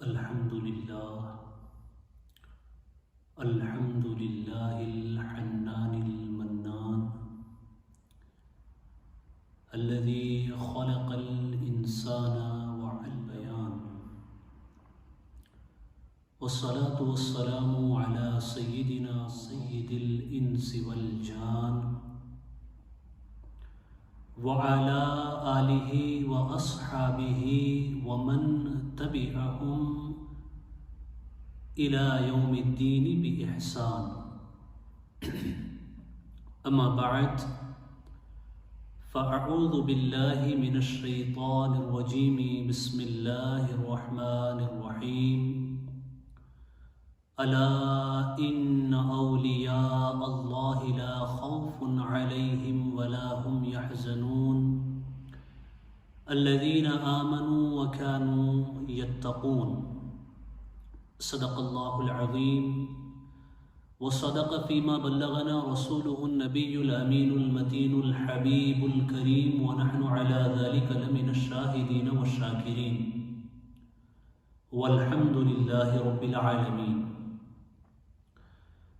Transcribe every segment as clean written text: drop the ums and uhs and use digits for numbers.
الحمد لله الحنان المنان الذي خلق الإنسان وعلى البيان، والصلاة والسلام على سيدنا سيد الإنس والجان وعلى آله وأصحابه ومن تبعهم إلى يوم الدين بإحسان. أما بعد، فأعوذ بالله من الشيطان الرجيم. بسم الله الرحمن الرحيم. ألا إن أولياء الله لا خوف عليهم ولا هم يحزنون الذين آمنوا وكانوا يتقون. صدق الله العظيم وصدق فيما بلغنا رسوله النبي الأمين المتين الحبيب الكريم، ونحن على ذلك لمن الشاهدين والشاكرين، والحمد لله رب العالمين.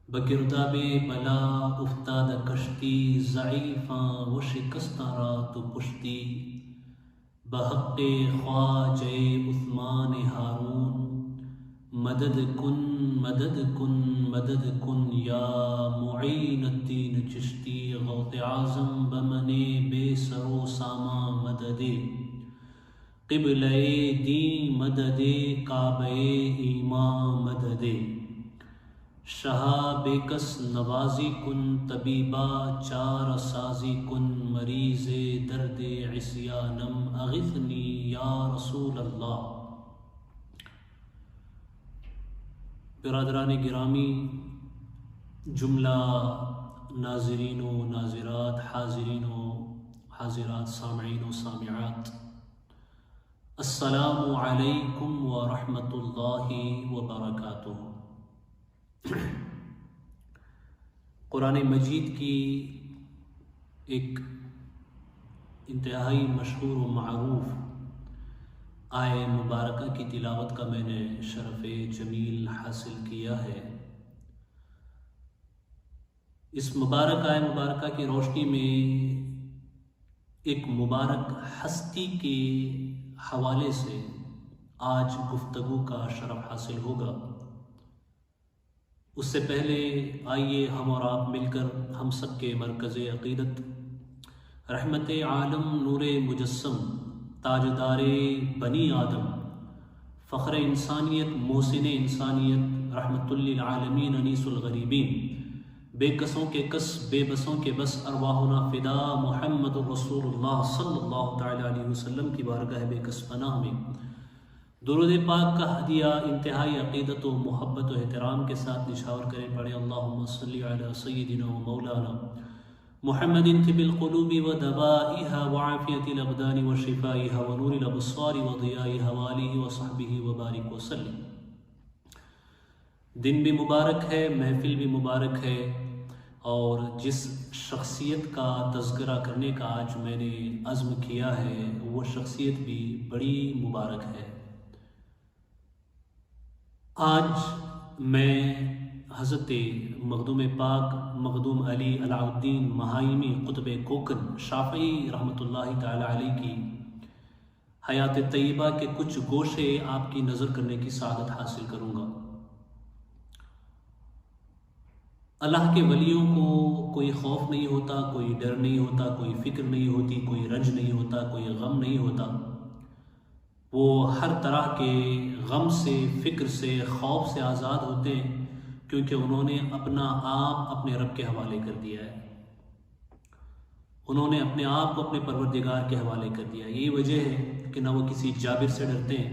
بگرداب بلا افتاد کشتی، ضعیفاں و شکستہ را تو پشتی. بحق خواجہ عثمان ہارون، مدد کن مدد کن مدد کن یا معین الدین چشتی. غوث اعظم بمنے بے سر و ساما مدد، قبلہ دین مدد، کعبہ ایمان مدد. شہا بے کس نوازی کن، طبیبہ چار سازی کن. مریض درد عصیانم اغثنی یا رسول اللہ. برادران گرامی، جملہ ناظرین و ناظرات، حاضرین و حاضرات، سامعین و سامعات، السلام علیکم ورحمۃ اللہ وبرکاتہ. قرآن مجید کی ایک انتہائی مشہور و معروف آیہ مبارکہ کی تلاوت کا میں نے شرف جمیل حاصل کیا ہے. اس مبارک آیہ مبارکہ کی روشنی میں ایک مبارک ہستی کے حوالے سے آج گفتگو کا شرف حاصل ہوگا. اس سے پہلے آئیے ہم اور آپ مل کر ہم سب کے مرکز عقیدت، رحمت عالم، نور مجسم، تاجدار بنی آدم، فخر انسانیت، محسن انسانیت، رحمت للعالمین، انیس الغریبین، بے کسوں کے کس، بے بسوں کے بس، ارواحنا فدا محمد رسول اللہ صلی اللہ تعالی علیہ وسلم کی بارگاہ بے کس پناہ میں درود پاک کا ہدیہ انتہائی عقیدت و محبت و احترام کے ساتھ نشاور کریں. پڑھیں اللہم صلی علی سیدنا و مولانا محمد طب القلوب و دوائها وعافیت الابدان و شفائها و نور الابصار و ضیائها و آلہ و صحبہ و بارک وسلم. دن بھی مبارک ہے، محفل بھی مبارک ہے، اور جس شخصیت کا تذکرہ کرنے کا آج میں نے عزم کیا ہے وہ شخصیت بھی بڑی مبارک ہے. آج میں حضرت مخدوم پاک مخدوم علی علاؤالدین مہائمی قطب کوکن شافعی رحمۃ اللہ تعالی علیہ کی حیات طیبہ کے کچھ گوشے آپ کی نظر کرنے کی سعادت حاصل کروں گا. اللہ کے ولیوں کو کوئی خوف نہیں ہوتا، کوئی ڈر نہیں ہوتا، کوئی فکر نہیں ہوتی، کوئی رنج نہیں ہوتا، کوئی غم نہیں ہوتا. وہ ہر طرح کے غم سے، فکر سے، خوف سے آزاد ہوتے ہیں، کیونکہ انہوں نے اپنا آپ اپنے رب کے حوالے کر دیا ہے. انہوں نے اپنے آپ کو اپنے پروردگار کے حوالے کر دیا ہے. یہی وجہ ہے کہ نہ وہ کسی جابر سے ڈرتے ہیں،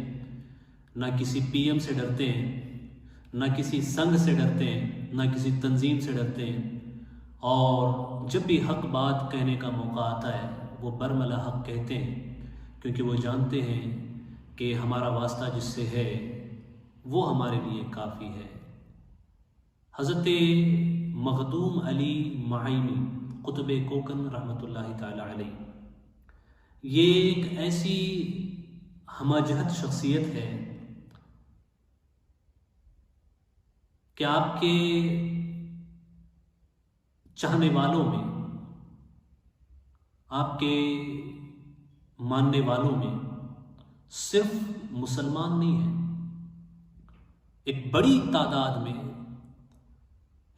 نہ کسی پی ایم سے ڈرتے ہیں، نہ کسی سنگھ سے ڈرتے ہیں، نہ کسی تنظیم سے ڈرتے ہیں. اور جب بھی حق بات کہنے کا موقع آتا ہے وہ برملا حق کہتے ہیں، کیونکہ وہ جانتے ہیں کہ ہمارا واسطہ جس سے ہے وہ ہمارے لیے کافی ہے. حضرت مخدوم علی مہائمی قطب کوکن رحمۃ اللہ تعالی علیہ، یہ ایک ایسی ہمہ جہت شخصیت ہے کہ آپ کے چاہنے والوں میں، آپ کے ماننے والوں میں صرف مسلمان نہیں ہیں، ایک بڑی تعداد میں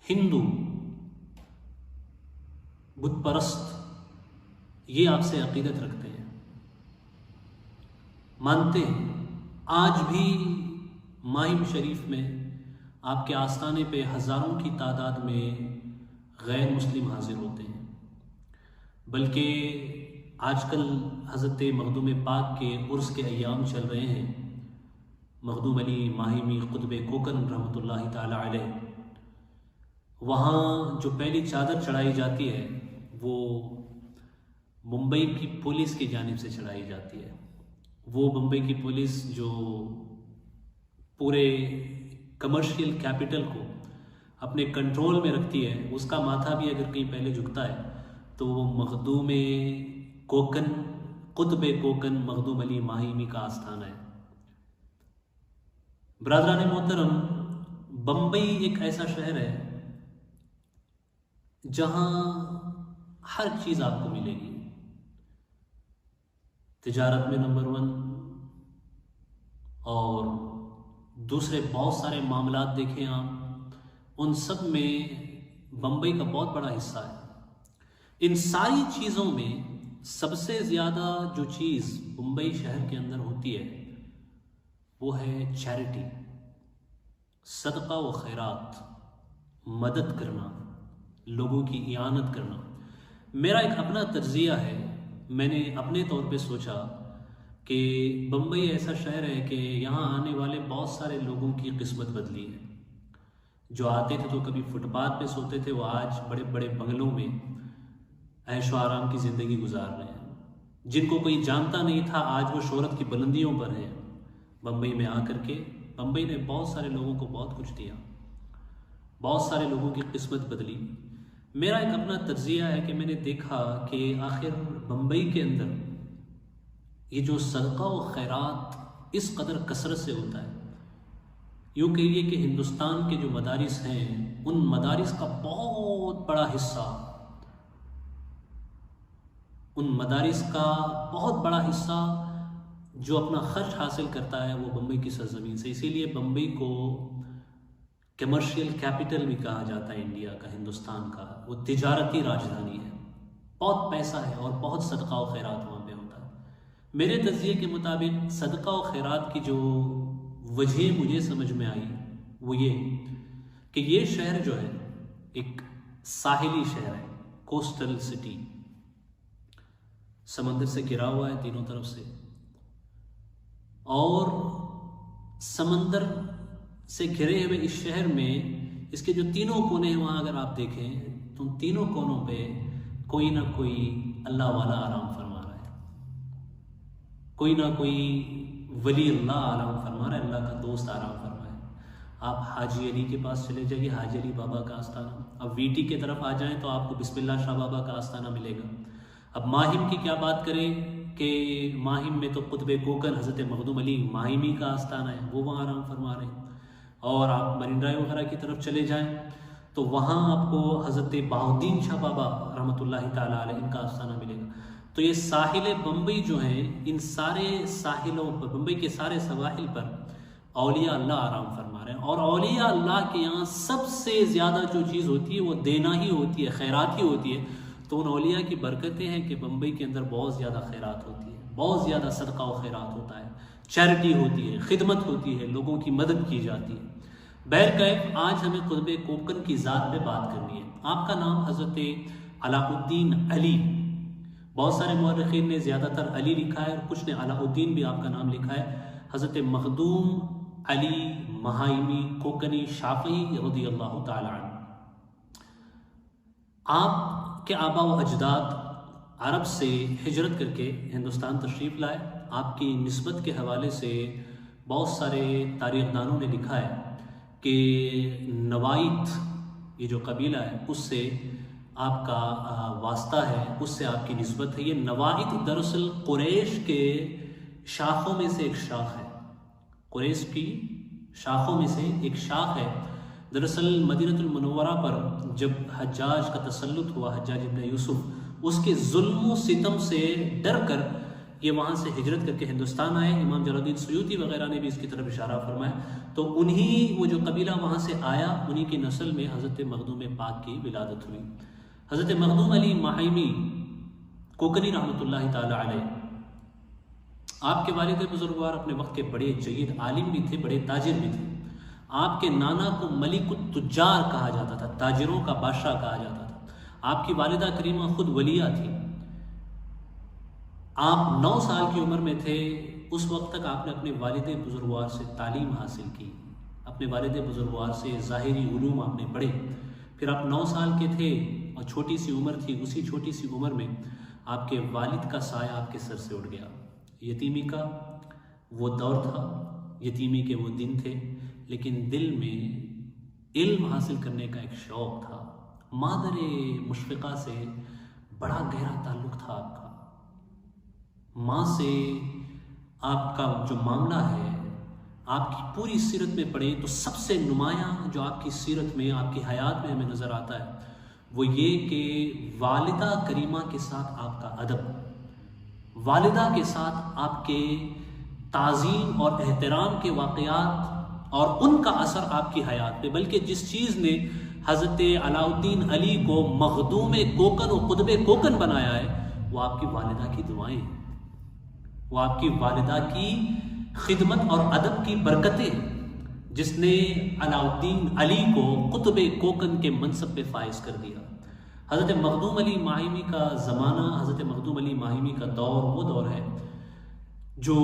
ہندو، بت پرست یہ آپ سے عقیدت رکھتے ہیں، مانتے ہیں۔ آج بھی ماہم شریف میں آپ کے آستانے پہ ہزاروں کی تعداد میں غیر مسلم حاضر ہوتے ہیں، بلکہ آج کل حضرت مخدوم پاک کے عرس کے ایام چل رہے ہیں۔ مخدوم علی ماہمی قطب کوکن رحمۃ اللہ تعالی علیہ، وہاں جو پہلی چادر چڑھائی جاتی ہے وہ ممبئی کی پولیس کی جانب سے چڑھائی جاتی ہے۔ وہ ممبئی کی پولیس جو پورے کمرشل کیپٹل کو اپنے کنٹرول میں رکھتی ہے، اس کا ماتھا بھی اگر کہیں پہلے جھکتا ہے تو وہ مخدوم کوکن، قطب کوکن مخدوم علی ماہمی کا آستانہ ہے۔ برادران محترم، بمبئی ایک ایسا شہر ہے جہاں ہر چیز آپ کو ملے گی، تجارت میں نمبر 1 اور دوسرے بہت سارے معاملات دیکھیں آپ، ان سب میں بمبئی کا بہت بڑا حصہ ہے۔ ان ساری چیزوں میں سب سے زیادہ جو چیز بمبئی شہر کے اندر ہوتی ہے وہ ہے چیریٹی، صدقہ و خیرات، مدد کرنا، لوگوں کی اعانت کرنا۔ میرا ایک اپنا تجزیہ ہے، میں نے اپنے طور پہ سوچا کہ بمبئی ایسا شہر ہے کہ یہاں آنے والے بہت سارے لوگوں کی قسمت بدلی ہے۔ جو آتے تھے تو کبھی فٹ پاتھ پہ سوتے تھے، وہ آج بڑے بڑے بنگلوں میں عیش و آرام کی زندگی گزار رہے ہیں۔ جن کو کوئی جانتا نہیں تھا آج وہ شہرت کی بلندیوں پر ہیں۔ بمبئی میں آ کر کے بمبئی نے بہت سارے لوگوں کو بہت کچھ دیا، بہت سارے لوگوں کی قسمت بدلی۔ میرا ایک اپنا تجزیہ ہے کہ میں نے دیکھا کہ آخر بمبئی کے اندر یہ جو صدقہ و خیرات اس قدر کثرت سے ہوتا ہے، یوں کہیے کہ ہندوستان کے جو مدارس ہیں ان مدارس کا بہت بڑا حصہ، ان مدارس کا بہت بڑا حصہ جو اپنا خرچ حاصل کرتا ہے وہ بمبئی کی سرزمین سے۔ اسی لیے بمبئی کو کمرشل کیپٹل بھی کہا جاتا ہے انڈیا کا، ہندوستان کا۔ وہ تجارتی راجدھانی ہے، بہت پیسہ ہے اور بہت صدقہ و خیرات وہاں پہ ہوتا ہے۔ میرے تجزیے کے مطابق صدقہ و خیرات کی جو وجہ مجھے سمجھ میں آئی وہ یہ کہ یہ شہر جو ہے ایک ساحلی شہر ہے، کوسٹل سٹی، سمندر سے گھرا ہوا ہے تینوں طرف سے، اور سمندر سے گھرے ہوئے اس شہر میں اس کے جو تینوں کونے ہیں وہاں اگر آپ دیکھیں تو ان تینوں کونوں پہ کوئی نہ کوئی اللہ والا آرام فرما رہا ہے، کوئی نہ کوئی ولی اللہ آرام فرما رہا ہے، اللہ کا دوست آرام فرما ہے۔ آپ حاجی علی کے پاس چلے جائیے، حاجی علی بابا کا آستانہ۔ اب وی ٹی کے طرف آ جائیں تو آپ کو بسم اللہ شاہ بابا کا آستانہ ملے گا۔ اب ماہم کی کیا بات کریں کہ ماہم میں تو قطب کوکن حضرت مخدوم علی ماہمی کا آستانہ ہے، وہ وہاں آرام فرما رہے ہیں۔ اور آپ مرین ڈرائیو وغیرہ کی طرف چلے جائیں تو وہاں آپ کو حضرت بہاؤالدین شاہ بابا رحمۃ اللہ تعالیٰ علیہ ان کا آستانہ ملے گا۔ تو یہ ساحل بمبئی جو ہیں، ان سارے ساحلوں پر، بمبئی کے سارے سواحل پر اولیاء اللہ آرام فرما رہے ہیں، اور اولیاء اللہ کے یہاں سب سے زیادہ جو چیز ہوتی ہے وہ دینا ہی ہوتی ہے، خیرات ہی ہوتی ہے۔ تو ان اولیاء کی برکتیں ہیں کہ بمبئی کے اندر بہت زیادہ خیرات ہوتی ہے، بہت زیادہ صدقہ و خیرات ہوتا ہے، چیریٹی ہوتی ہے، خدمت ہوتی ہے، لوگوں کی مدد کی جاتی ہے۔ بہرکیف آج ہمیں قطب کوکن کی ذات پہ بات کرنی ہے۔ آپ کا نام حضرت علاء الدین علی، بہت سارے مورخین نے زیادہ تر علی لکھا ہے اور کچھ نے علاء الدین بھی آپ کا نام لکھا ہے۔ حضرت مخدوم علی ماہمی کوکنی شافعی رضی اللہ تعالی عنہ، آپ کے آبا و اجداد عرب سے ہجرت کر کے ہندوستان تشریف لائے۔ آپ کی نسبت کے حوالے سے بہت سارے تاریخ دانوں نے لکھا ہے کہ نوائت، یہ جو قبیلہ ہے اس سے آپ کا واسطہ ہے، اس سے آپ کی نسبت ہے۔ یہ نوائت دراصل قریش کے شاخوں میں سے ایک شاخ ہے، قریش کی شاخوں میں سے ایک شاخ ہے دراصل مدینہ المنورہ پر جب حجاج کا تسلط ہوا، حجاج ابن یوسف، اس کے ظلم و ستم سے ڈر کر یہ وہاں سے ہجرت کر کے ہندوستان آئے۔ امام جلال الدین سیوطی وغیرہ نے بھی اس کی طرف اشارہ فرمایا۔ تو وہ جو قبیلہ وہاں سے آیا، انہی کی نسل میں حضرت مخدوم پاک کی ولادت ہوئی۔ حضرت مخدوم علی ماہیمی کوکنی رحمۃ اللہ تعالی علیہ، آپ کے والد بزرگوار اپنے وقت کے بڑے جید عالم بھی تھے، بڑے تاجر بھی تھے۔ آپ کے نانا کو ملک التجار کہا جاتا تھا، تاجروں کا بادشاہ کہا جاتا تھا۔ آپ کی والدہ کریمہ خود ولیہ تھی۔ آپ 9 سال کی عمر میں تھے، اس وقت تک آپ نے اپنے والد بزرگوار سے تعلیم حاصل کی، اپنے والد بزرگوار سے ظاہری علوم آپ نے پڑھے۔ پھر آپ 9 سال کے تھے اور چھوٹی سی عمر تھی، اسی چھوٹی سی عمر میں آپ کے والد کا سایہ آپ کے سر سے اٹھ گیا۔ یتیمی کا وہ دور تھا، یتیمی کے وہ دن تھے، لیکن دل میں علم حاصل کرنے کا ایک شوق تھا۔ مادر مشفقہ سے بڑا گہرا تعلق تھا آپ کا۔ ماں سے آپ کا جو معاملہ ہے، آپ کی پوری سیرت میں پڑھیں تو سب سے نمایاں جو آپ کی سیرت میں، آپ کی حیات میں ہمیں نظر آتا ہے، وہ یہ کہ والدہ کریمہ کے ساتھ آپ کا ادب، والدہ کے ساتھ آپ کے تعظیم اور احترام کے واقعات اور ان کا اثر آپ کی حیات پہ، بلکہ جس چیز نے حضرت علاء الدین علی کو مخدوم کوکن و قطب کوکن بنایا ہے، وہ آپ کی والدہ کی دعائیں ہیں، وہ آپ کی والدہ کی خدمت اور ادب کی برکتیں، جس نے علاء الدین علی کو قطب کوکن کے منصب پہ فائز کر دیا۔ حضرت مخدوم علی ماہیمی کا زمانہ، حضرت مخدوم علی ماہیمی کا دور وہ دور ہے جو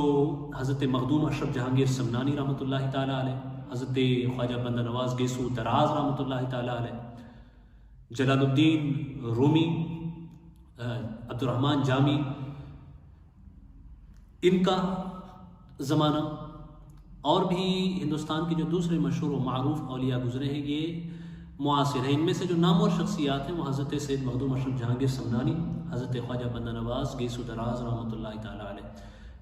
حضرت مخدوم اشرف جہانگیر سمنانی رحمۃ اللہ تعالیٰ علیہ، حضرت خواجہ بندہ نواز گیسو دراز رحمۃ اللہ تعالیٰ علیہ، جلال الدین رومی، عبد الرحمن جامی، ان کا زمانہ، اور بھی ہندوستان کے جو دوسرے مشہور و معروف اولیاء گزرے ہیں، یہ معاصر ہیں۔ ان میں سے جو نامور شخصیات ہیں وہ حضرت سید مخدوم اشرف جہانگیر سمنانی، حضرت خواجہ بندہ نواز گیسو دراز رحمۃ اللہ تعالیٰ علیہ،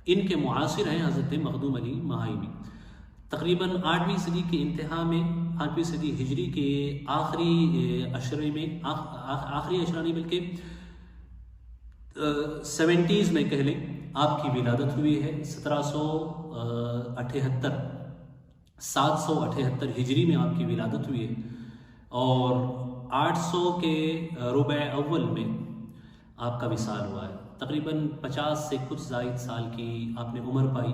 ان کے معاصر ہیں حضرت مخدوم علی ماہیمی۔ تقریباً 8ویں صدی کے انتہا میں، 8ویں صدی ہجری کے آخری اشرے میں، آخری اشرہ نہیں بلکہ 70s میں کہہ لیں، آپ کی ولادت ہوئی ہے۔ 778 ہجری میں آپ کی ولادت ہوئی ہے، اور 800 کے ربع اول میں آپ کا وصال ہوا ہے۔ تقریباً 50 سے کچھ زائد سال کی آپ نے عمر پائی۔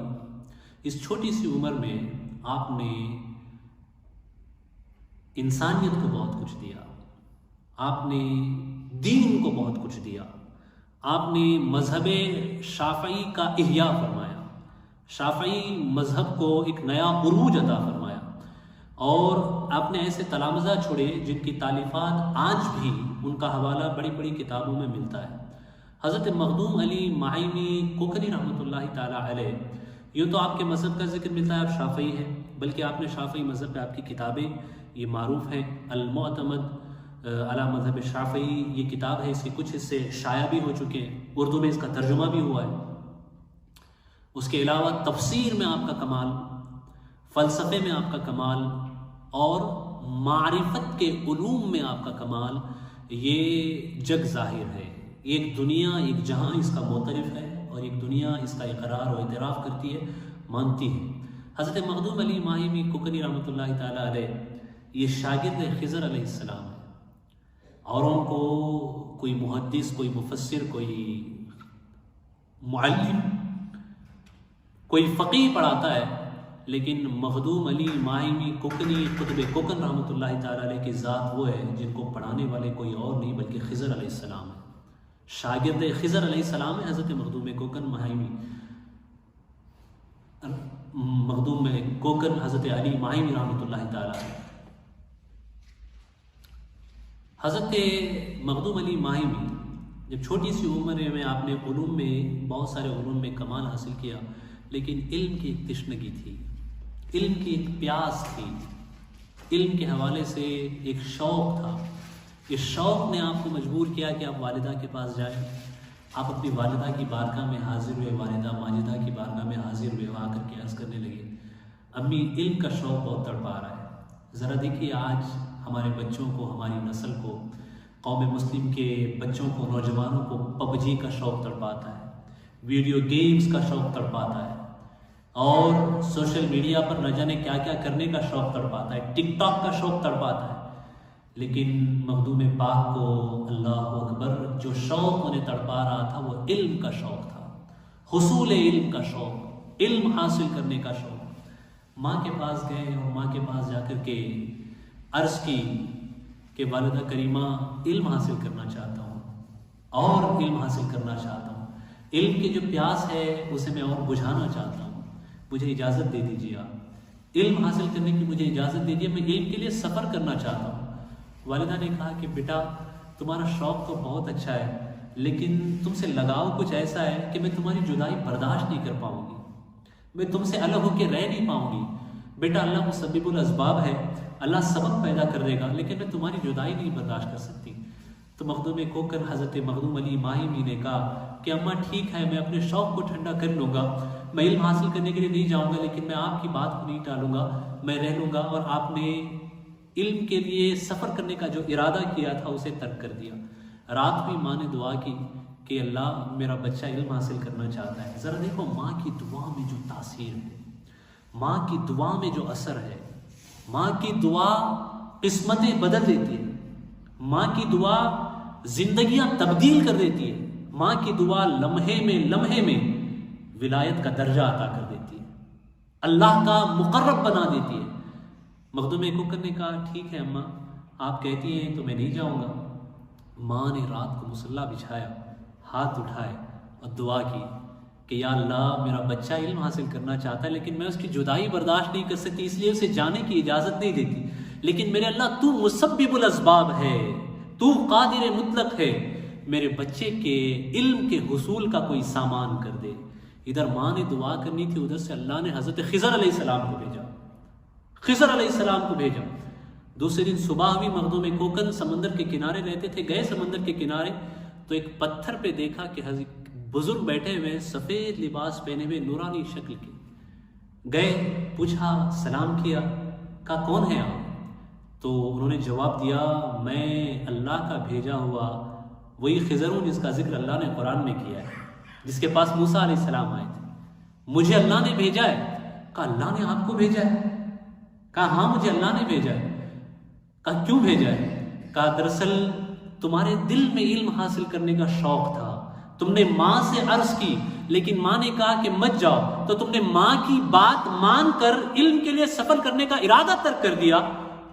اس چھوٹی سی عمر میں آپ نے انسانیت کو بہت کچھ دیا، آپ نے دین کو بہت کچھ دیا، آپ نے مذہب شافعی کا احیاء فرمایا، شافعی مذہب کو ایک نیا عروج عطا فرمایا، اور آپ نے ایسے تلامذہ چھوڑے جن کی تالیفات آج بھی ان کا حوالہ بڑی بڑی کتابوں میں ملتا ہے۔ حضرت مخدوم علی ماہیمی کوکنی رحمۃ اللہ تعالیٰ علیہ، یوں تو آپ کے مذہب کا ذکر ملتا ہے، آپ شافعی ہیں، بلکہ آپ نے شافعی مذہب پہ آپ کی کتابیں یہ معروف ہیں۔ المعتمد علی مذہب شافعی یہ کتاب ہے، اس کے کچھ حصے شائع بھی ہو چکے ہیں، اردو میں اس کا ترجمہ بھی ہوا ہے۔ اس کے علاوہ تفسیر میں آپ کا کمال، فلسفے میں آپ کا کمال، اور معرفت کے علوم میں آپ کا کمال، یہ جگ ظاہر ہے۔ ایک دنیا، ایک جہاں اس کا معترف ہے، اور ایک دنیا اس کا اقرار و اعتراف کرتی ہے، مانتی ہے۔ حضرت مخدوم علی ماہیمی کوکنی رحمۃ اللہ تعالیٰ علیہ یہ شاگرد خضر علیہ السلام ہے، اور ان کو کوئی محدث، کوئی مفسر، کوئی معلم، کوئی فقیہ پڑھاتا ہے، لیکن مخدوم علی ماہیمی کوکنی قطب کوکن رحمۃ اللہ تعالیٰ علیہ کی ذات وہ ہے جن کو پڑھانے والے کوئی اور نہیں بلکہ خضر علیہ السلام ہے۔ شاگرد خضر علیہ السلام ہے حضرت مخدوم کوکن ماہیمی، مخدوم کوکن حضرت علی ماہیمی رحمۃ اللہ تعالیٰ علیہ۔ حضرت مخدوم علی ماہیمی جب چھوٹی سی عمر میں آپ نے علوم میں، بہت سارے علوم میں کمال حاصل کیا، لیکن علم کی ایک تشنگی تھی، علم کی ایک پیاس تھی، علم کے حوالے سے ایک شوق تھا۔ اس شوق نے آپ کو مجبور کیا کہ آپ والدہ کے پاس جائیں۔ آپ اپنی والدہ کی بارگاہ میں حاضر ہوئے، والدہ ماجدہ کی بارگاہ میں حاضر ہوئے، وہاں آ کر کے عرض کرنے لگے، امی علم کا شوق بہت تڑپا رہا ہے، ذرا دیکھیے آج ہمارے بچوں کو، ہماری نسل کو، قوم مسلم کے بچوں کو، نوجوانوں کو پب جی کا شوق تڑپاتا ہے، ویڈیو گیمز کا شوق تڑپاتا ہے، اور سوشل میڈیا پر نہ جانے کیا کیا کرنے کا شوق تڑپاتا ہے، ٹک ٹاک کا شوق تڑپاتا ہے۔ لیکن مخدوم پاک کو اللہ اکبر جو شوق انہیں تڑپا رہا تھا وہ علم کا شوق تھا، حصول علم کا شوق، علم حاصل کرنے کا شوق۔ ماں کے پاس گئے اور ماں کے پاس جا کر کے عرض کی کہ والدہ کریمہ علم حاصل کرنا چاہتا ہوں اور علم حاصل کرنا چاہتا ہوں، علم کی جو پیاس ہے اسے میں اور بجھانا چاہتا ہوں، مجھے اجازت دے دیجیے آپ، علم حاصل کرنے کی مجھے اجازت دیجیے، میں علم کے لیے سفر کرنا چاہتا ہوں۔ والدہ نے کہا کہ بیٹا تمہارا شوق تو بہت اچھا ہے، لیکن تم سے لگاؤ کچھ ایسا ہے کہ میں تمہاری جدائی برداشت نہیں کر پاؤں گی، میں تم سے الگ ہو کے رہ نہیں پاؤں گی۔ بیٹا اللہ مسبب الاسباب ہے، اللہ سبب پیدا کر دے گا، لیکن میں تمہاری جدائی نہیں برداشت کر سکتی۔ تو مخدوم کوکر حضرت مخدوم علی ماہمی نے کہا کہ اماں ٹھیک ہے، میں اپنے شوق کو ٹھنڈا کر لوں گا، میں علم حاصل کرنے کے لیے نہیں جاؤں گا، لیکن میں آپ کی بات کو نہیں ٹالوں گا، میں رہ لوں گا۔ اور آپ نے علم کے لیے سفر کرنے کا جو ارادہ کیا تھا اسے ترک کر دیا۔ رات بھی ماں نے دعا کی کہ اللہ میرا بچہ علم حاصل کرنا چاہتا ہے۔ ذرا دیکھو ماں کی دعا میں جو تاثیر ہے، ماں کی دعا میں جو اثر ہے، ماں کی دعا قسمتیں بدل دیتی ہے، ماں کی دعا زندگیاں تبدیل کر دیتی ہے، ماں کی دعا لمحے میں ولایت کا درجہ عطا کر دیتی ہے، اللہ کا مقرب بنا دیتی ہے۔ مخدوم کوکر نے کہا ٹھیک ہے اماں، آپ کہتی ہیں تو میں نہیں جاؤں گا۔ ماں نے رات کو مصلی بچھایا، ہاتھ اٹھائے اور دعا کی کہ یا اللہ میرا بچہ علم حاصل کرنا چاہتا ہے، لیکن میں اس کی جدائی برداشت نہیں کر سکتی، اس لیے اسے جانے کی اجازت نہیں دیتی، لیکن میرے اللہ تو مسبب الاسباب ہے، تو قادر مطلق ہے، میرے بچے کے علم کے حصول کا کوئی سامان کر دے۔ ادھر ماں نے دعا کرنی تھی، ادھر سے اللہ نے حضرت خضر علیہ السلام کو بھیجا، خضر علیہ السلام کو بھیجا۔ دوسرے دن صبح بھی مخدوم کوکن سمندر کے کنارے رہتے تھے، گئے سمندر کے کنارے تو ایک پتھر پہ دیکھا کہ بزرگ بیٹھے ہوئے سفید لباس پہنے ہوئے نورانی شکل کے، گئے پوچھا، سلام کیا، کہا کون ہے آپ؟ تو انہوں نے جواب دیا میں اللہ کا بھیجا ہوا وہی خضر ہوں جس کا ذکر اللہ نے قرآن میں کیا ہے، جس کے پاس موسیٰ علیہ السلام آئے تھے، مجھے اللہ نے بھیجا ہے۔ کہا اللہ نے آپ کو بھیجا ہے؟ کہا ہاں مجھے اللہ نے بھیجا ہے۔ کہا کیوں بھیجا ہے؟ کہا دراصل تمہارے دل میں علم حاصل کرنے کا شوق تھا، تم نے ماں سے عرض کی، لیکن ماں نے کہا کہ مت جاؤ، تو تم نے ماں کی بات مان کر علم کے لیے سفر کرنے کا ارادہ ترک کر دیا،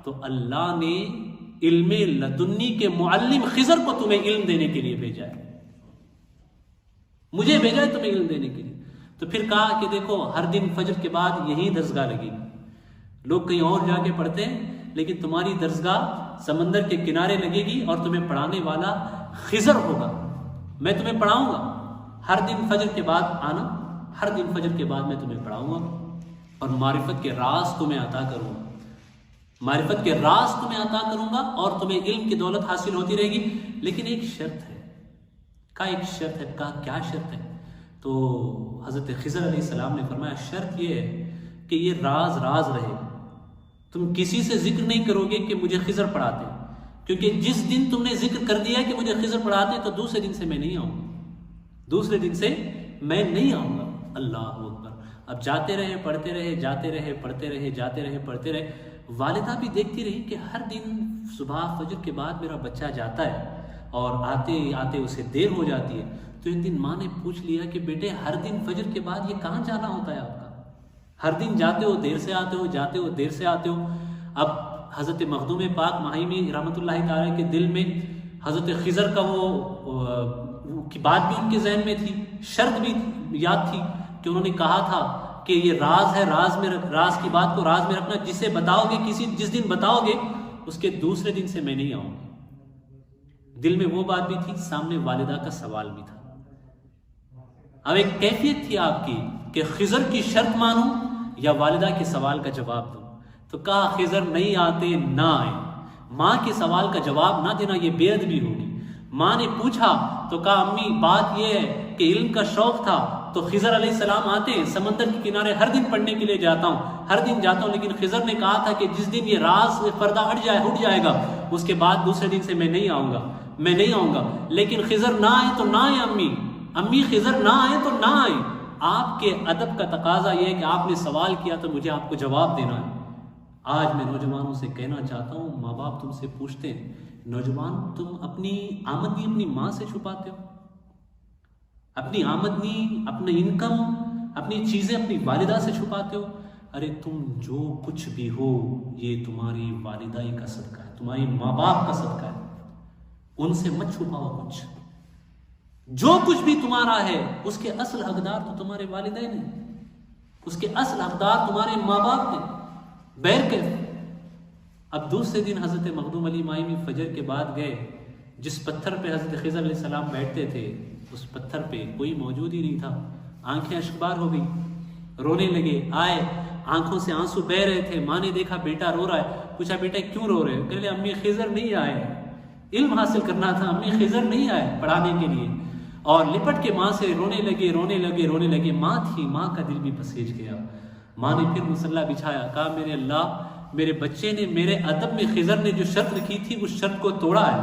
تو اللہ نے علم لدنی کے معلم خضر کو تمہیں علم دینے کے لیے بھیجا ہے، مجھے بھیجا ہے تمہیں علم دینے کے لیے۔ تو پھر کہا کہ دیکھو ہر دن فجر کے بعد یہی درسگاہ لگے گی، لوگ کہیں اور جا کے پڑھتے ہیں، لیکن تمہاری درسگاہ سمندر کے کنارے لگے گی اور تمہیں پڑھانے والا خضر ہوگا، میں تمہیں پڑھاؤں گا، ہر دن فجر کے بعد آنا، ہر دن فجر کے بعد میں تمہیں پڑھاؤں گا اور معرفت کے راز تمہیں عطا کروں گا، معرفت کے راز تمہیں عطا کروں گا اور تمہیں علم کی دولت حاصل ہوتی رہے گی، لیکن ایک شرط ہے۔ کہا ایک شرط ہے؟ کہا کیا شرط ہے؟ تو حضرت خضر علیہ السلام نے فرمایا شرط یہ ہے کہ یہ راز راز رہے، تم کسی سے ذکر نہیں کرو گے کہ مجھے خضر پڑھاتے، کیونکہ جس دن تم نے ذکر کر دیا کہ مجھے خضر پڑھاتے تو دوسرے دن سے میں نہیں آؤں گا، دوسرے دن سے میں نہیں آؤں گا۔ اللہ اکبر۔ اب جاتے رہے پڑھتے رہے، جاتے رہے پڑھتے رہے، جاتے رہے پڑھتے رہے۔ والدہ بھی دیکھتی رہی کہ ہر دن صبح فجر کے بعد میرا بچہ جاتا ہے اور آتے آتے اسے دیر ہو جاتی ہے۔ تو ایک دن ماں نے پوچھ لیا کہ بیٹے ہر دن فجر کے بعد یہ کہاں جانا ہوتا ہے آپ کا؟ ہر دن جاتے ہو دیر سے آتے ہو، جاتے ہو دیر سے آتے ہو۔ اب حضرت مخدوم پاک ماہمی رحمۃ اللہ تعالیٰ کے دل میں حضرت خضر کا وہ کی بات بھی ان کے ذہن میں تھی، شرط بھی یاد تھی کہ انہوں نے کہا تھا کہ یہ راز ہے، راز کی بات کو راز میں رکھنا، جسے بتاؤ گے جس دن بتاؤ گے اس کے دوسرے دن سے میں نہیں آؤں گا۔ دل میں وہ بات بھی تھی، سامنے والدہ کا سوال بھی تھا۔ اب ایک کیفیت تھی آپ کی کہ خضر کی شرط مانوں یا والدہ کے سوال کا جواب دوں۔ تو کہا خضر نہیں آتے نہ آئے، ماں کے سوال کا جواب نہ دینا یہ بے ادبی ہوگی۔ ماں نے پوچھا تو کہا امی بات یہ ہے کہ علم کا شوق تھا، تو خضر علیہ السلام آتے ہیں، سمندر کے کنارے ہر دن پڑھنے کے لیے جاتا ہوں، ہر دن جاتا ہوں، لیکن خضر نے کہا تھا کہ جس دن یہ راز پردہ ہٹ جائے گا اس کے بعد دوسرے دن سے میں نہیں آؤں گا. لیکن خضر نہ آئے تو نہ آئے، امی خضر نہ آئے تو نہ آئے. آپ کے ادب کا تقاضا یہ ہے کہ آپ نے سوال کیا تو مجھے آپ کو جواب دینا ہے. آج میں نوجوانوں سے کہنا چاہتا ہوں، ماں باپ تم سے پوچھتے ہیں، نوجوان تم اپنی آمدنی اپنی ماں سے چھپاتے ہو، اپنی آمدنی، اپنا انکم، اپنی چیزیں اپنی والدہ سے چھپاتے ہو. ارے تم جو کچھ بھی ہو یہ تمہاری والدہ کا صدقہ ہے، تمہاری ماں باپ کا صدقہ ہے، ان سے مت چھپاؤ کچھ. جو کچھ بھی تمہارا ہے اس کے اصل حقدار تو تمہارے والدین ہیں، اس کے اصل حقدار تمہارے ماں باپ ہیں. بیر کے اب دوسرے دن حضرت مخدوم علی مائمی فجر کے بعد گئے، جس پتھر پہ حضرت خضر علیہ السلام بیٹھتے تھے اس پتھر پہ کوئی موجود ہی نہیں تھا. آنکھیں اشکبار ہو گئی، رونے لگے. آئے، آنکھوں سے آنسو بہ رہے تھے. ماں نے دیکھا بیٹا رو رہا ہے، پوچھا بیٹا کیوں رو رہے ہو؟ کہہ لے امی خضر نہیں آئے، علم حاصل کرنا تھا، امی خضر نہیں آئے پڑھانے کے لیے. اور لپٹ کے ماں سے رونے لگے. ماں تھی، ماں کا دل بھی پسیج گیا. ماں نے پھر مصلی بچھایا، کہا میرے اللہ، میرے بچے نے میرے ادب میں خضر نے جو شرط رکھی تھی اس شرط کو توڑا ہے،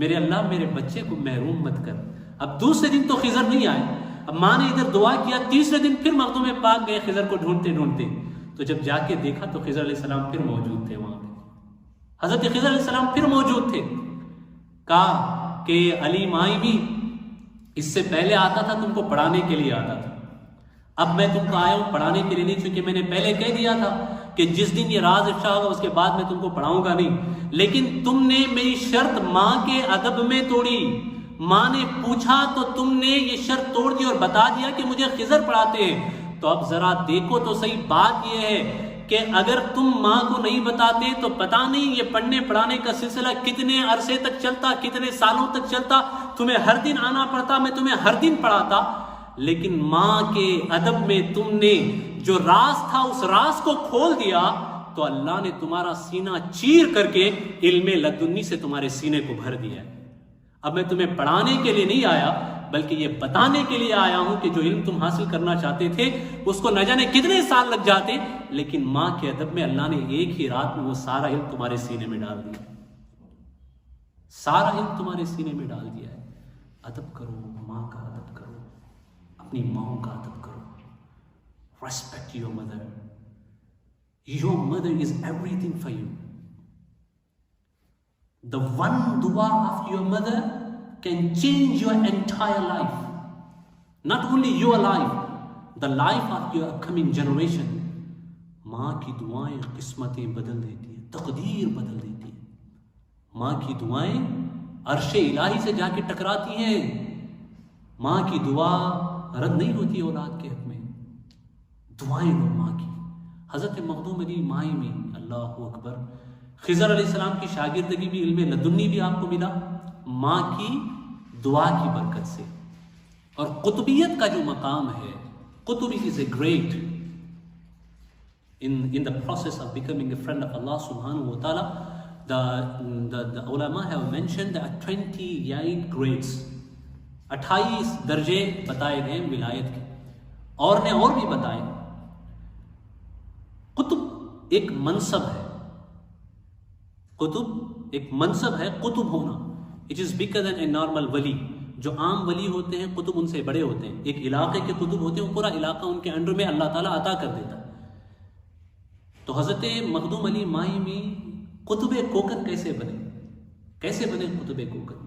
میرے اللہ میرے بچے کو محروم مت کر. اب دوسرے دن تو خضر نہیں آئے. اب ماں نے ادھر دعا کیا، تیسرے دن پھر مخدوم پاک گئے خضر کو ڈھونڈتے. تو جب جا کے دیکھا تو خضر علیہ السلام پھر موجود تھے وہاں پہ. حضرت خضر علیہ السلام پھر موجود تھے. کہا کہ علی مائمی اس سے پہلے آتا تھا، تم کو پڑھانے کے لیے آتا تھا، اب میں تم کو آیا ہوں پڑھانے کے لیے نہیں، چونکہ میں نے پہلے کہہ دیا تھا کہ جس دن یہ راز افشا ہوگا اس کے بعد میں تم کو پڑھاؤں گا نہیں. لیکن تم نے میری شرط ماں کے ادب میں توڑی. ماں نے پوچھا تو تم نے یہ شرط توڑ دی اور بتا دیا کہ مجھے خضر پڑھاتے ہیں. تو اب ذرا دیکھو تو صحیح، بات یہ ہے کہ اگر تم ماں کو نہیں بتاتے تو پتہ نہیں یہ پڑھنے پڑھانے کا سلسلہ کتنے عرصے تک چلتا، کتنے سالوں تک چلتا. تمہیں ہر دن آنا پڑتا، میں تمہیں ہر دن پڑھاتا. لیکن ماں کے ادب میں تم نے جو راز تھا اس راز کو کھول دیا تو اللہ نے تمہارا سینہ چیر کر کے علم لدنی سے تمہارے سینے کو بھر دیا. اب میں تمہیں پڑھانے کے لیے نہیں آیا بلکہ یہ بتانے کے لیے آیا ہوں کہ جو علم تم حاصل کرنا چاہتے تھے اس کو نہ جانے کتنے سال لگ جاتے، لیکن ماں کے ادب میں اللہ نے ایک ہی رات میں وہ سارا علم تمہارے سینے میں ڈال دیا. سارا علم تمہارے سینے میں ڈال دیا ہے. ادب کرو، ماں کا ادب کرو، اپنی ماں کا ادب کرو. Respect your mother. Your mother is everything for you. The one dua of your mother can change your entire life. Not only your life, the life of your upcoming generation. ماں کی دعائیں قسمتیں بدل دیتی ہیں، تقدیر بدل دیتی ہیں. ماں کی دعائیں عرش الہی سے جا کے ٹکراتی ہیں. ماں کی دعا رد نہیں ہوتی اولاد کے حق میں. دعائیں لو ماں کی. حضرت مخدوم علی مائمی، اللہ اکبر، خضر علیہ السلام کی شاگردگی بھی، علم لدنی بھی آپ کو ملا ماں کی دعا کی برکت سے. اور قطبیت کا جو مقام ہے، قطبی is a great in the process of becoming a friend of Allah subhanahu wa ta'ala. The ulama have mentioned that 28 grades, 28 درجے بتائے گئے ولایت کے، اور نے اور بھی بتائے. قطب ایک منصب ہے، قطب ایک منصب ہے. قطب ہونا it is bigger than a normal ولی. جو عام ولی ہوتے ہیں قطب ان سے بڑے ہوتے ہیں. ایک علاقے کے قطب ہوتے ہیں، وہ پورا علاقہ ان کے انڈر میں اللہ تعالیٰ عطا کر دیتا ہے. تو حضرت مخدوم علی مائمی قطب کوکن کیسے بنے؟ کیسے بنے قطب کوکن؟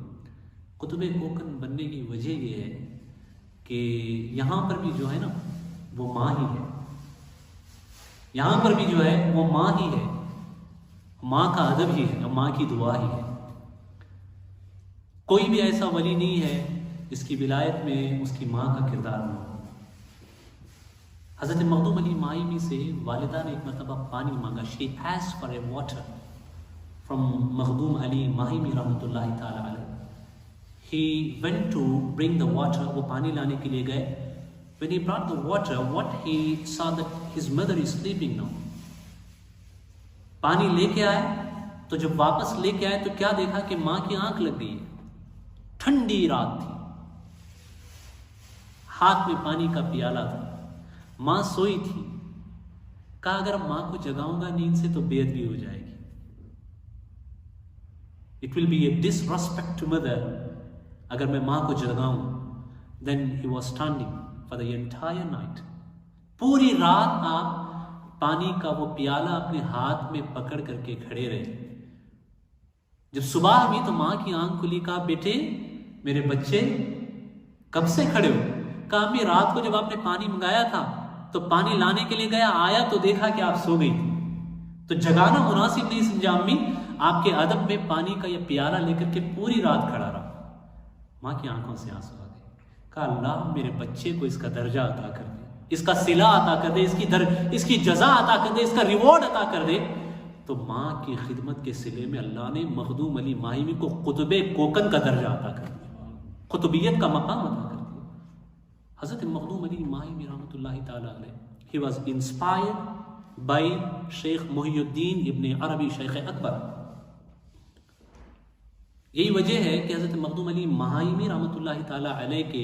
قطب کوکن بننے کی وجہ یہ ہے کہ یہاں پر بھی جو ہے نا وہ ماں ہی ہے. یہاں پر بھی جو ہے وہ ماں ہی ہے، ماں کا ادب ہی ہے، ماں کی دعا ہی ہے. کوئی بھی ایسا ولی نہیں ہے جس کی ولایت میں اس کی ماں کا کردار نہ ہو. حضرت مخدوم علی مائمی سے والدہ نے ایک مرتبہ پانی مانگا. She asked for a water from مخدوم علی مائمی رحمۃ اللہ تعالی علیہ. He went to bring the water. وہ پانی لانے کے لیے گئے. When he brought the water, what he saw that his mother is sleeping now. پانی لے کے آئے تو جب واپس لے کے آئے تو کیا دیکھا کہ ماں کی آنکھ لگ گئی ہے. ٹھنڈی رات تھی، ہاتھ میں پانی کا پیالہ تھا، ماں سوئی تھی، کہا اگر ماں کو جگاؤں گا نیند سے تو بے ادبی ہو جائے گی. It will be a disrespect to mother اگر میں ماں کو جگاؤں. Then he was standing for the entire night. پوری رات آپ پانی کا وہ پیالہ اپنے ہاتھ میں پکڑ کر کے کھڑے رہے. جب صبح ہوئی تو ماں کی آنکھ کھلی، کہا بیٹے میرے بچے کب سے کھڑے ہو؟ کہا امی رات کو جب آپ نے پانی منگایا تھا تو پانی لانے کے لیے گیا، آیا تو دیکھا کہ آپ سو گئی تھی، تو جگانا مناسب نہیں سمجھا امی، آپ کے ادب میں پانی کا یہ پیالہ لے کر کے پوری رات کھڑا رہا. ماں کی آنکھوں سے آنسو آ گئے. کہا اللہ میرے بچے کو اس کا درجہ عطا کر دے، اس کا صلہ عطا کر دے، اس کی جزا عطا کر دے، اس کا ریوارڈ عطا کر دے. تو ماں کی خدمت کے صلے میں اللہ نے مخدوم علی ماہمی کو قطب کوکن کا درجہ عطا کر دیا، قطبیت کا مقام عطا کر دیا. حضرت مخدوم علی ماہمی رحمۃ اللہ تعالی علیہ he was inspired by شیخ محی الدین ابن عربی شیخ اکبر. یہی وجہ ہے کہ حضرت مخدوم علی ماہمی رحمۃ اللہ تعالی علیہ کے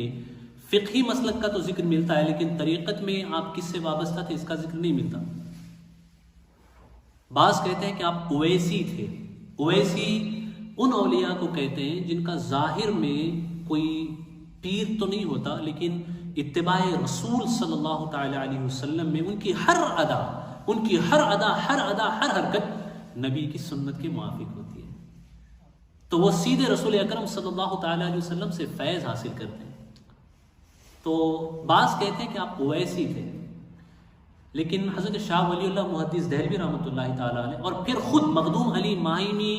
فقہی مسلک کا تو ذکر ملتا ہے، لیکن طریقت میں آپ کس سے وابستہ تھے اس کا ذکر نہیں ملتا. بعض کہتے ہیں کہ آپ اویسی تھے. اویسی ان اولیاء کو کہتے ہیں جن کا ظاہر میں کوئی پیر تو نہیں ہوتا، لیکن اتباع رسول صلی اللہ تعالی علیہ وسلم میں ان کی ہر ادا ہر حرکت نبی کی سنت کے موافق ہوتی ہے. تو وہ سیدھے رسول اکرم صلی اللہ تعالی علیہ وسلم سے فیض حاصل کرتے ہیں. تو بعض کہتے ہیں کہ آپ اویسی تھے، لیکن حضرت شاہ ولی اللہ محدث دہلوی رحمۃ اللہ تعالی علیہ اور پھر خود مخدوم علی ماہمی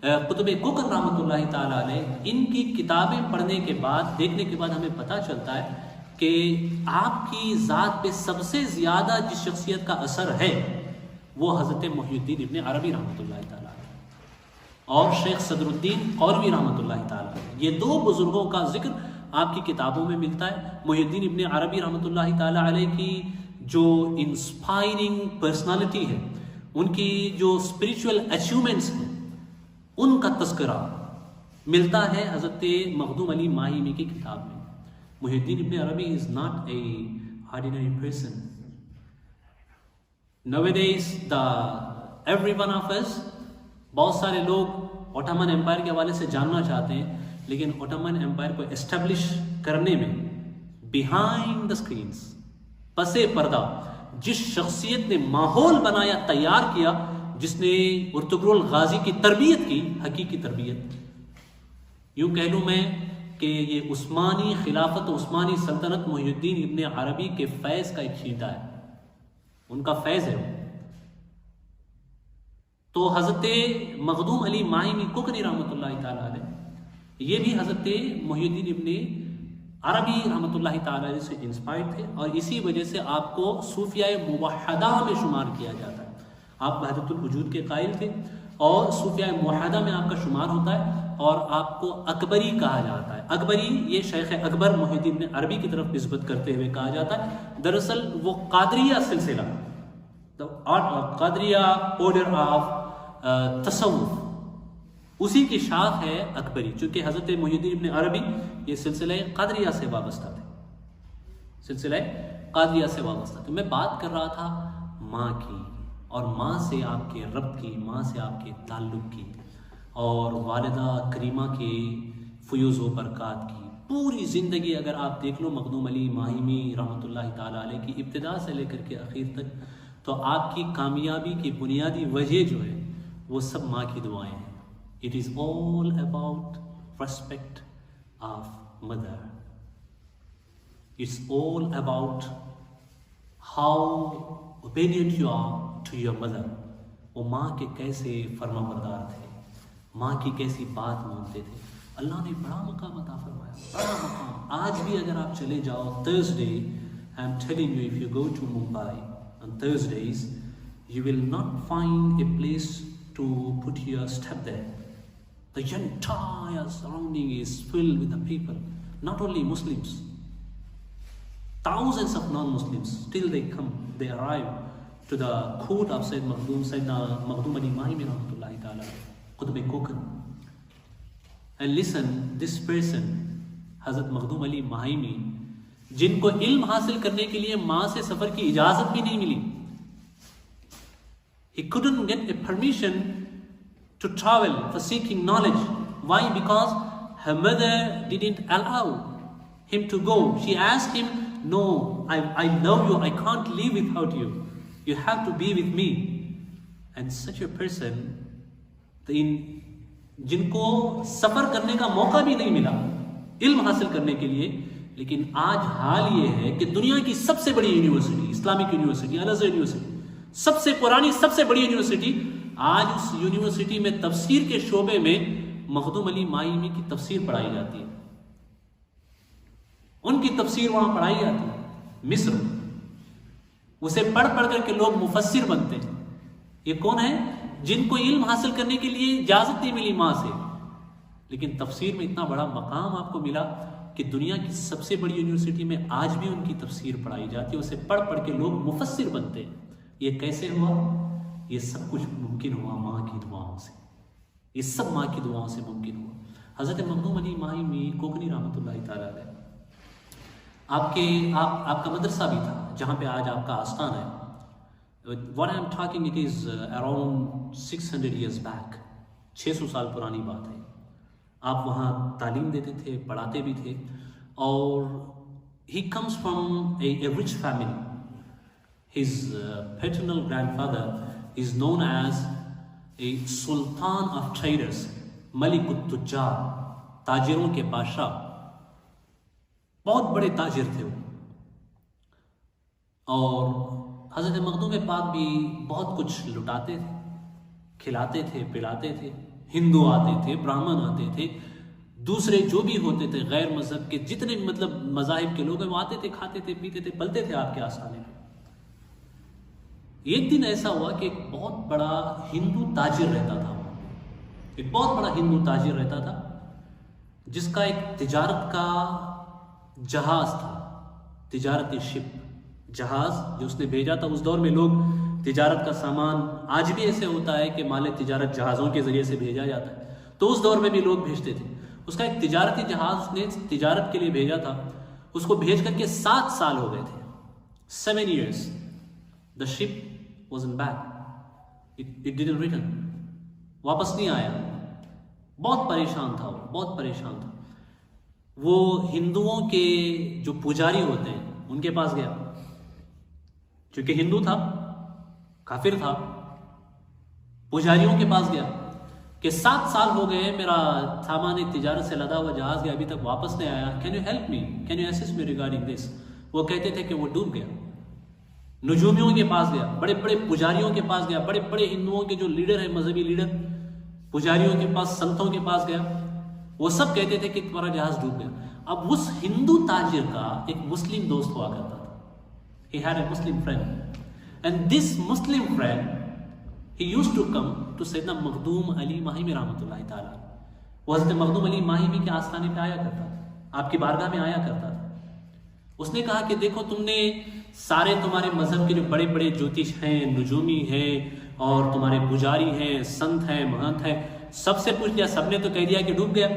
قطب کوکن رحمۃ اللہ تعالی علیہ، ان کی کتابیں پڑھنے کے بعد دیکھنے کے بعد ہمیں پتہ چلتا ہے کہ آپ کی ذات پہ سب سے زیادہ جس شخصیت کا اثر ہے وہ حضرت محی الدین ابن عربی رحمۃ اللہ تعالی علیہ اور شیخ صدر الدین قولوی رحمۃ اللہ تعالی علیہ. یہ دو بزرگوں کا ذکر آپ کی کتابوں میں ملتا ہے. محی الدین ابن عربی رحمۃ اللہ تعالی علیہ کی جو انسپائرنگ پرسنالٹی ہے، ان کی جو اسپریچول اچیومنٹس ہیں، ان کا تذکرہ ملتا ہے حضرت مخدوم علی ماہمی کی کتاب میں. محی الدین ابن عربی is not a ordinary person. Nowadays every one of us، بہت سارے لوگ اوٹامن امپائر کے حوالے سے جاننا چاہتے ہیں، لیکن اوٹامن امپائر کو اسٹیبلش کرنے میں بیہائنڈ دا اسکرینس، پس پردہ جس شخصیت نے ماحول بنایا، تیار کیا، جس نے ارطغرل غازی کی تربیت کی، حقیقی تربیت، یوں کہہ لوں میں کہ یہ عثمانی خلافت، عثمانی سلطنت محی الدین ابن عربی کے فیض کا ایک چھینٹا ہے، ان کا فیض ہے. تو حضرت مخدوم علی ماہمی کوکنی رحمۃ اللہ تعالی علیہ یہ بھی حضرت محی الدین ابن عربی رحمۃ اللہ تعالی علیہ سے انسپائر تھے، اور اسی وجہ سے آپ کو صوفیہ موحدہ میں شمار کیا جاتا ہے. آپ وحدت الوجود کے قائل تھے اور صوفیہ موحدہ میں آپ کا شمار ہوتا ہے، اور آپ کو اکبری کہا جاتا ہے. اکبری یہ شیخ اکبر محی الدین ابن عربی کی طرف نسبت کرتے ہوئے کہا جاتا ہے. دراصل وہ قادریہ سلسلہ، قادریہ آرڈر آف تصوف، اسی کی شاخ ہے اکبری، چونکہ حضرت محی الدین ابن عربی یہ سلسلہ قادریہ سے وابستہ تھے، سلسلہ قادریہ سے وابستہ تھے. میں بات کر رہا تھا ماں کی، اور ماں سے آپ کے ربط کی، ماں سے آپ کے تعلق کی، اور والدہ کریمہ کے فیوز و برکات کی. پوری زندگی اگر آپ دیکھ لو مخدوم علی ماہمی رحمۃ اللہ تعالی علیہ کی ابتدا سے لے کر کے اخیر تک، تو آپ کی کامیابی کی بنیادی وجہ جو ہے وہ سب ماں کی دعائیں ہیں. It is all about respect of mother. It's all about how obedient you are to your mother. وہ ماں کے کیسے فرما بردار تھے، ماں کی کیسی بات مانتے تھے. اللہ نے بڑا مقام عطا فرمایا، بڑا مقام. آج بھی اگر آپ چلے جاؤ Thursday, I'm telling you, if you go to Mumbai on Thursdays, you will not find a place to put your step there. The entire surrounding is filled with the people, not only Muslims, thousands of non-Muslims. Still they arrive to the court of Sayyidina Makhdoom Ali Mahimi rahmatullahi ta'ala, Qutb Kokan. And listen, this person, Hazrat Makhdoom Ali Mahimi, جن کو علم حاصل کرنے کے لیے ماں سے سفر کی اجازت بھی نہیں ملی. He couldn't get a permission to travel for seeking knowledge. Why? Because her mother didn't allow him to go. She asked him, no, I love you, I can't live without you. You have to be with me. And such a person, جن کو سفر کرنے کا موقع بھی نہیں ملا علم حاصل کرنے کے لیے، لیکن آج حال یہ ہے کہ دنیا کی سب سے بڑی یونیورسٹی، اسلامک یونیورسٹی، الازہر یونیورسٹی، سب سے پرانی، سب سے بڑی یونیورسٹی، آج اس یونیورسٹی میں تفسیر کے شعبے میں مخدوم علی ماہمی کی تفسیر پڑھائی جاتی ہے. ان کی تفسیر وہاں پڑھائی جاتی ہے مصر. اسے پڑھ پڑھ کر کے لوگ مفسر بنتے ہیں. یہ کون ہے؟ جن کو علم حاصل کرنے کے لیے اجازت نہیں ملی ماں سے، لیکن تفسیر میں اتنا بڑا مقام آپ کو ملا کہ دنیا کی سب سے بڑی یونیورسٹی میں آج بھی ان کی تفسیر پڑھائی جاتی ہے. اسے پڑھ پڑھ کے لوگ مفسر بنتے ہیں. یہ کیسے ہوا؟ یہ سب کچھ ممکن ہوا ماں کی دعاؤں سے. یہ سب ماں کی دعاؤں سے ممکن ہوا. حضرت مخدوم علی ماہمی کوکنی رحمۃ اللہ تعالیٰ علیہ، آپ کا مدرسہ بھی تھا جہاں پہ آج آپ کا آستان ہے. What I am talking, it is around 600 years back. 600 سال پرانی بات ہے. آپ وہاں تعلیم دیتے تھے، پڑھاتے بھی تھے. اور he comes from a rich family. His paternal grandfather is known as a sultan of traders, ملک التجار، تاجروں کے بادشاہ. بہت بڑے تاجر تھے وہ. اور حضرت مخدوم پاک بھی بہت کچھ لٹاتے تھے، کھلاتے تھے، پلاتے تھے. ہندو آتے تھے، براہمن آتے تھے، دوسرے جو بھی ہوتے تھے غیر مذہب کے جتنے مذاہب کے لوگ ہیں وہ آتے تھے، کھاتے تھے، پیتے تھے، پلتے تھے آپ کے آستانے پہ. ایک دن ایسا ہوا کہ ایک بہت بڑا ہندو تاجر رہتا تھا. ایک بہت بڑا ہندو تاجر رہتا تھا جس کا ایک تجارت کا جہاز تھا، تجارتی شپ، جہاز جو اس نے بھیجا تھا. اس دور میں لوگ تجارت کا سامان، آج بھی ایسے ہوتا ہے کہ مال تجارت جہازوں کے ذریعے سے بھیجا جاتا ہے، تو اس دور میں بھی لوگ بھیجتے تھے. اس کا ایک تجارتی جہاز اس نے تجارت کے لیے بھیجا تھا. اس کو بھیج کر کے 7 سال ہو گئے تھے. 7 years. The ship wasn't back. It didn't return. واپس نہیں آیا. بہت پریشان تھا وہ، بہت پریشان تھا. وہ ہندوؤں کے جو پجاری ہوتے ہیں ان کے پاس گیا، چونکہ ہندو تھا، کافر تھا. پجاریوں کے پاس گیا کہ 7 سال ہو گئے، میرا سامان تجارت سے لدا ہوا جہاز گیا، ابھی تک واپس نہیں آیا. Can you help me, can you assist me regarding this. وہ کہتے تھے کہ وہ ڈوب گیا. نجومیوں کے پاس گیا، بڑے بڑے پجاریوں کے پاس گیا، بڑے بڑے ہندوؤں کے جو لیڈر ہیں، مذہبی لیڈر، پجاریوں کے پاس، سنتوں کے پاس گیا. وہ سب کہتے تھے کہ تمہارا جہاز ڈوب گیا. اب اس ہندو تاجر کا ایک مسلم دوست ہوا کرتا تھا. He had a Muslim friend. And this Muslim friend, he used to come to Sayyidina مخدوم علی ماہمی رحمۃ اللہ تعالیٰ. وہ حضرت مخدوم علی ماہمی کے آستانے پہ آیا کرتا تھا، آپ کی بارگاہ میں آیا کرتا تھا. اس نے کہا کہ دیکھو، تم نے سارے تمہارے مذہب کے جو بڑے بڑے جوتش ہیں، نجومی ہیں، اور تمہارے پجاری ہیں، سنت ہیں، مہنت ہیں، سب سے پوچھ لیا، سب نے تو کہہ دیا کہ ڈوب گیا.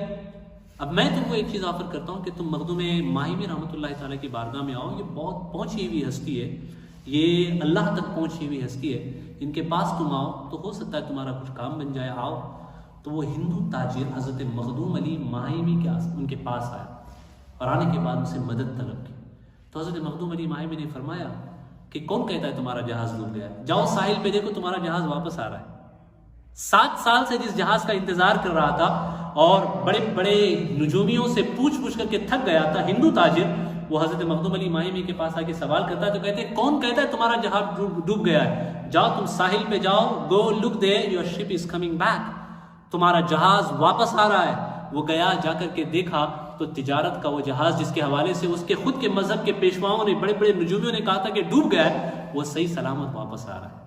اب میں تم کو ایک چیز آفر کرتا ہوں کہ تم مخدوم ماہمی رحمۃ اللہ تعالیٰ کی بارگاہ میں آؤ. یہ بہت پہنچی ہوئی ہستی ہے، یہ اللہ تک پہنچی ہوئی ہستی ہے. ان کے پاس تم آؤ تو ہو سکتا ہے تمہارا کچھ کام بن جائے. آؤ. تو وہ ہندو تاجر حضرت مخدوم علی ماہمی ان کے پاس آیا اور آنے کے بعد ان سے مدد طلب کی. تو حضرت مخدوم علی ماہمی نے فرمایا کہ کون کہتا ہے تمہارا جہاز ڈوب گیا؟ جاؤ ساحل پہ دیکھو، تمہارا جہاز واپس آ رہا ہے. 7 سال سے جس جہاز کا انتظار کر رہا تھا اور بڑے بڑے نجومیوں سے پوچھ کر کے تھک گیا تھا، ہندو تاجر وہ حضرت مخدوم علی ماہمی کے پاس آ کے سوال کرتا ہے. تو کہتے ہیں کون کہتا ہے تمہارا جہاز ڈوب گیا ہے؟ جاؤ تم ساحل پہ جاؤ، go look there, your ship is coming back, تمہارا جہاز واپس آ رہا ہے. وہ گیا، جا کر کے دیکھا تو تجارت کا وہ جہاز جس کے حوالے سے اس کے خود کے مذہب کے پیشواؤں نے، بڑے بڑے نجومیوں نے کہا تھا کہ ڈوب گیا ہے، وہ صحیح سلامت واپس آ رہا ہے.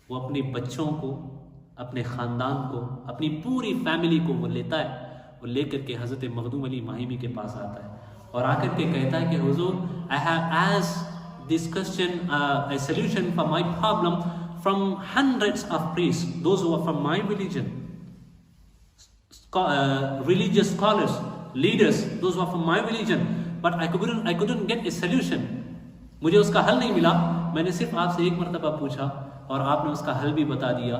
وہ اپنے بچوں کو، اپنے خاندان کو، اپنی پوری فیملی کو وہ لیتا ہے. وہ لے کر کے حضرت مخدوم علی ماہمی کے پاس آتا ہے اور آ کر کے کہتا ہے کہ حضور، I have asked this question, a solution for my problem from hundreds of priests, those who are from my religion, religious scholars, leaders, those who are from my religion, but I couldn't get a solution. مجھے اس کا حل نہیں ملا. میں نے صرف آپ سے ایک مرتبہ پوچھا اور آپ نے اس کا حل بھی بتا دیا.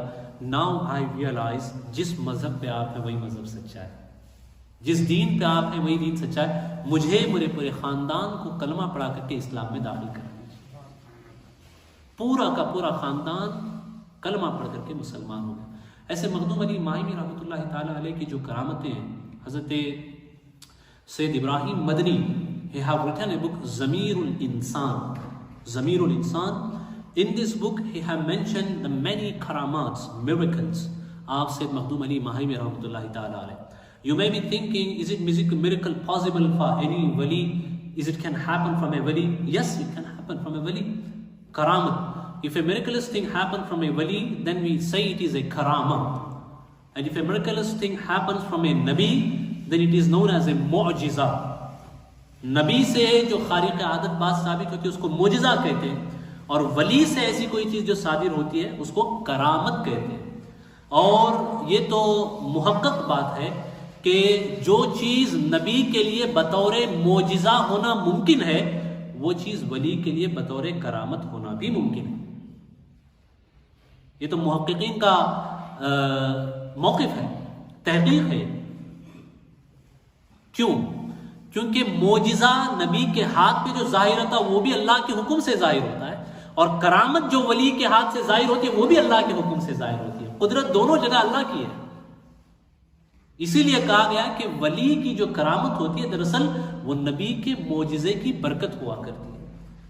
Now I realize جس مذہب پہ آپ ہیں وہی مذہب سچا ہے, جس دین پہ آپ ہیں وہی دین سچا ہے. مجھے میرے پورے خاندان کو کلمہ پڑھا کر کے اسلام میں داخل کر دیا. پورا کا پورا خاندان کلمہ پڑھ کر کے مسلمان ہو گیا. ایسے مخدوم علی ماہمی رحمۃ اللہ تعالیٰ علیہ کی جو کرامتیں ہیں, حضرت سید ابراہیم مدنی, he have written a book ضمیر الانسان. ضمیر الانسان. In this book he have mentioned the many karamats, miracles of Sayyid Makhdum Ali Mahimi rahmatullahi ta'ala alayh. You may be thinking, is it miracle possible for any wali? Is it can happen from a wali? Yes, it can happen from a wali. Karamat. If a miraculous thing happens from a wali, then we say it is a karama. And if a miraculous thing happens from a nabi, then it is known as a mu'jiza. نبی سے جو خارق عادت بات ثابت ہوتی ہے اس کو معجزہ کہتے ہیں, اور ولی سے ایسی کوئی چیز جو صادر ہوتی ہے اس کو کرامت کہتے ہیں. اور یہ تو محقق بات ہے کہ جو چیز نبی کے لیے بطور معجزہ ہونا ممکن ہے وہ چیز ولی کے لیے بطور کرامت ہونا بھی ممکن ہے. یہ تو محققین کا موقف ہے, تحقیق ہے. کیوں؟ کیونکہ معجزہ نبی کے ہاتھ پہ جو ظاہر ہوتا ہے وہ بھی اللہ کے حکم سے ظاہر ہوتا ہے, اور کرامت جو ولی کے ہاتھ سے ظاہر ہوتی ہے وہ بھی اللہ کے حکم سے ظاہر ہوتی ہے. قدرت دونوں جگہ اللہ کی ہے. اسی لیے کہا گیا کہ ولی کی جو کرامت ہوتی ہے دراصل وہ نبی کے معجزے کی برکت ہوا کرتی ہے.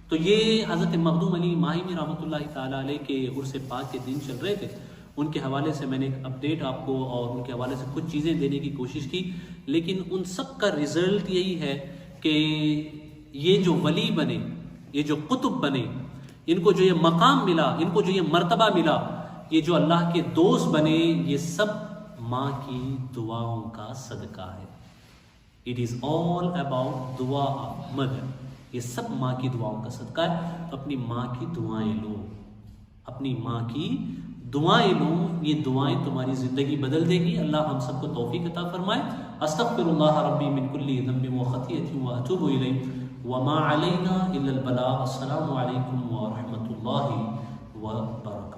تو یہ حضرت مخدوم علی ماہمی رحمۃ اللہ تعالیٰ علیہ کے عرس پاک کے دن چل رہے تھے, ان کے حوالے سے میں نے ایک اپڈیٹ آپ کو اور ان کے حوالے سے کچھ چیزیں دینے کی کوشش کی. لیکن ان سب کا رزلٹ یہی ہے کہ یہ جو ولی بنے, یہ جو قطب بنے, ان کو جو یہ مقام ملا, ان کو جو یہ مرتبہ ملا, یہ جو اللہ کے دوست بنے, یہ سب ماں کی دعاؤں کا صدقہ ہے. It is all about دعا of mother. یہ سب ماں کی دعاؤں کا صدقہ ہے. اپنی ماں کی دعائیں لو, اپنی ماں کی دعائیں لو, یہ دعائیں تمہاری زندگی بدل دے گی. اللہ ہم سب کو توفیق عطا فرمائے. استغفر اللہ ربی من کل ذنب وخطیئۃ واتوب الیہ وما علینا الا البلاغ. السلام علیکم ورحمۃ اللہ وبرکاتہ.